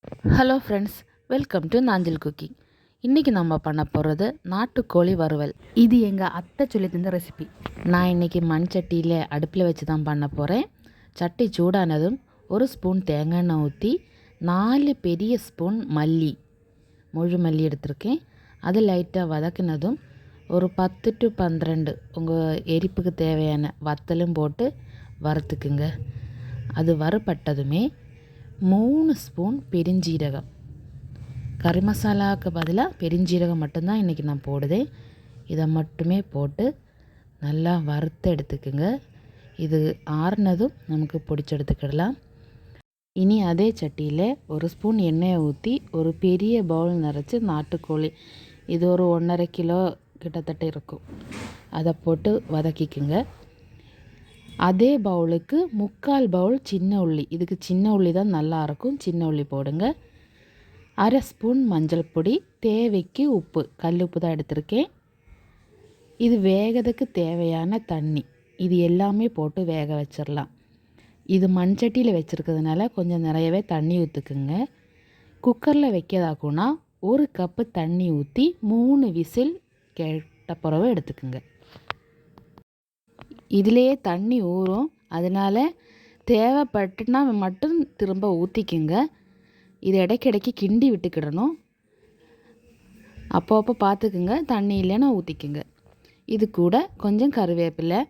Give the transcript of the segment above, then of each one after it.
Hello friends, welcome to Nanjil cooking. இன்றைக்கி நம்ம பண்ண போகிறது நாட்டுக்கோழி வறுவல். இது எங்கள் அத்தை சொல்லி தந்த ரெசிபி. நான் இன்றைக்கி மண் சட்டியில் அடுப்பில் வச்சு தான் பண்ண போகிறேன். சட்டி சூடானதும் ஒரு ஸ்பூன் தேங்காய் எண்ணெய் ஊற்றி 4 பெரிய ஸ்பூன் முழு மல்லி எடுத்திருக்கேன். அது லைட்டாக வதக்கினதும் ஒரு 10 to 12 உங்கள் எரிப்புக்கு தேவையான வத்தலும் போட்டு வறுத்துக்குங்க. அது வறுபட்டதுமே 3 ஸ்பூன் பெருஞ்சீரகம், கறி மசாலாவுக்கு பதிலாக பெருஞ்சீரகம் மட்டும்தான் இன்றைக்கி நான் போடுதேன். இதை மட்டுமே போட்டு நல்லா வறுத்து எடுத்துக்குங்க. இது ஆறுனதும் நமக்கு பிடிச்சி எடுத்துக்கிடலாம். இனி அதே சட்டியில் ஒரு ஸ்பூன் எண்ணெயை ஊற்றி ஒரு பெரிய பவுல் நிறச்சி நாட்டுக்கோழி, இது ஒரு 1.5 கிலோ கிட்டத்தட்ட இருக்கும், அதை போட்டு வதக்கிக்குங்க. அதே பவுலுக்கு 3/4 பவுல் சின்ன உள்ளி, இதுக்கு சின்ன உள்ளி தான் நல்லாயிருக்கும், சின்ன உள்ளி போடுங்க. 1/2 ஸ்பூன் மஞ்சள் பொடி, தேவைக்கு உப்பு, கல் உப்பு தான் எடுத்திருக்கேன். இது வேகிறதுக்கு தேவையான தண்ணி, இது எல்லாமே போட்டு வேக வச்சிடலாம். இது மண்சட்டியில் வச்சுருக்கிறதுனால கொஞ்சம் நிறையவே தண்ணி ஊற்றுக்குங்க. குக்கரில் வைக்கிறதாக்குன்னா 1 கப்பு தண்ணி ஊற்றி 3 விசில் கேட்ட பிறகு எடுத்துக்குங்க. இதிலேயே தண்ணி ஊறும், அதனால் தேவைப்பட்டுனா மட்டும் திரும்ப ஊற்றிக்குங்க. இது இடைக்கிடைக்கி கிண்டி விட்டுக்கிடணும். அப்போ பார்த்துக்குங்க, தண்ணி இல்லைன்னா ஊற்றிக்குங்க. இது கூட கொஞ்சம் கருவேப்பிலை,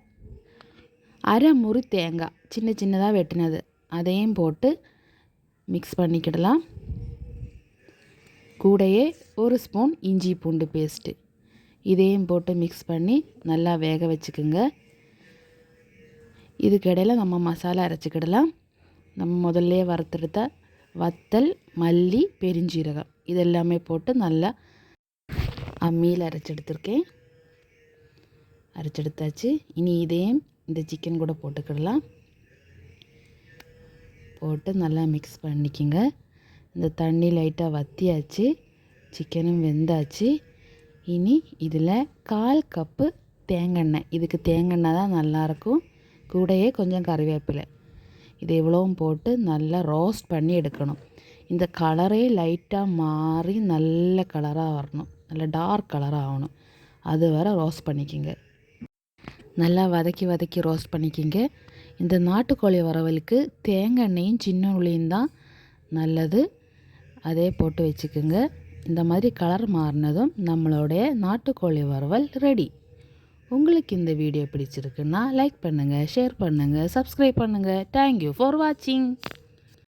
1/2 முறி தேங்காய் சின்ன சின்னதாக வெட்டினது, அதையும் போட்டு மிக்ஸ் பண்ணிக்கிடலாம். கூடையே 1 ஸ்பூன் இஞ்சி பூண்டு பேஸ்ட்டு, இதையும் போட்டு மிக்ஸ் பண்ணி நல்லா வேக வச்சுக்குங்க. இதுக்கிடையில் நம்ம மசாலா அரைச்சிக்கிடலாம். நம்ம முதல்ல வறுத்தெடுத்த வத்தல், மல்லி, பெருஞ்சீரகம் இதெல்லாமே போட்டு நல்லா அம்மியில் அரைச்செடுத்துருக்கேன். அரைச்செடுத்தாச்சு. இனி இதையும் இந்த சிக்கன் கூட போட்டுக்கிடலாம். போட்டு நல்லா மிக்ஸ் பண்ணிக்கோங்க. இந்த தண்ணி லைட்டாக வற்றியாச்சு, சிக்கனும் வெந்தாச்சு. இனி இதில் 1/4 கப்பு தேங்காய், இதுக்கு தேங்காய் தான் நல்லாயிருக்கும். கூடையே கொஞ்சம் கறிவேப்பிலை, இது இவ்வளவும் போட்டு நல்லா ரோஸ்ட் பண்ணி எடுக்கணும். இந்த கலரே லைட்டாக மாறி நல்ல கலராக வரணும், நல்ல டார்க் கலராக ஆகணும். அது வரை ரோஸ்ட் பண்ணிக்கோங்க. நல்லா வதக்கி ரோஸ்ட் பண்ணிக்கோங்க. இந்த நாட்டுக்கோழி வறுவலுக்கு தேங்காய் எண்ணெயும் சின்ன உள்ளியும் தான் நல்லது, அதே போட்டு வச்சுக்கோங்க. இந்த மாதிரி கலர் மாறினதும் நம்மளுடைய நாட்டுக்கோழி வறுவல் ரெடி. உங்களுக்கு இந்த வீடியோ பிடிச்சிருக்குன்னா லைக் பண்ணுங்கள், ஷேர் பண்ணுங்கள், சப்ஸ்கிரைப் பண்ணுங்கள். தேங்க்யூ ஃபார் வாட்சிங்.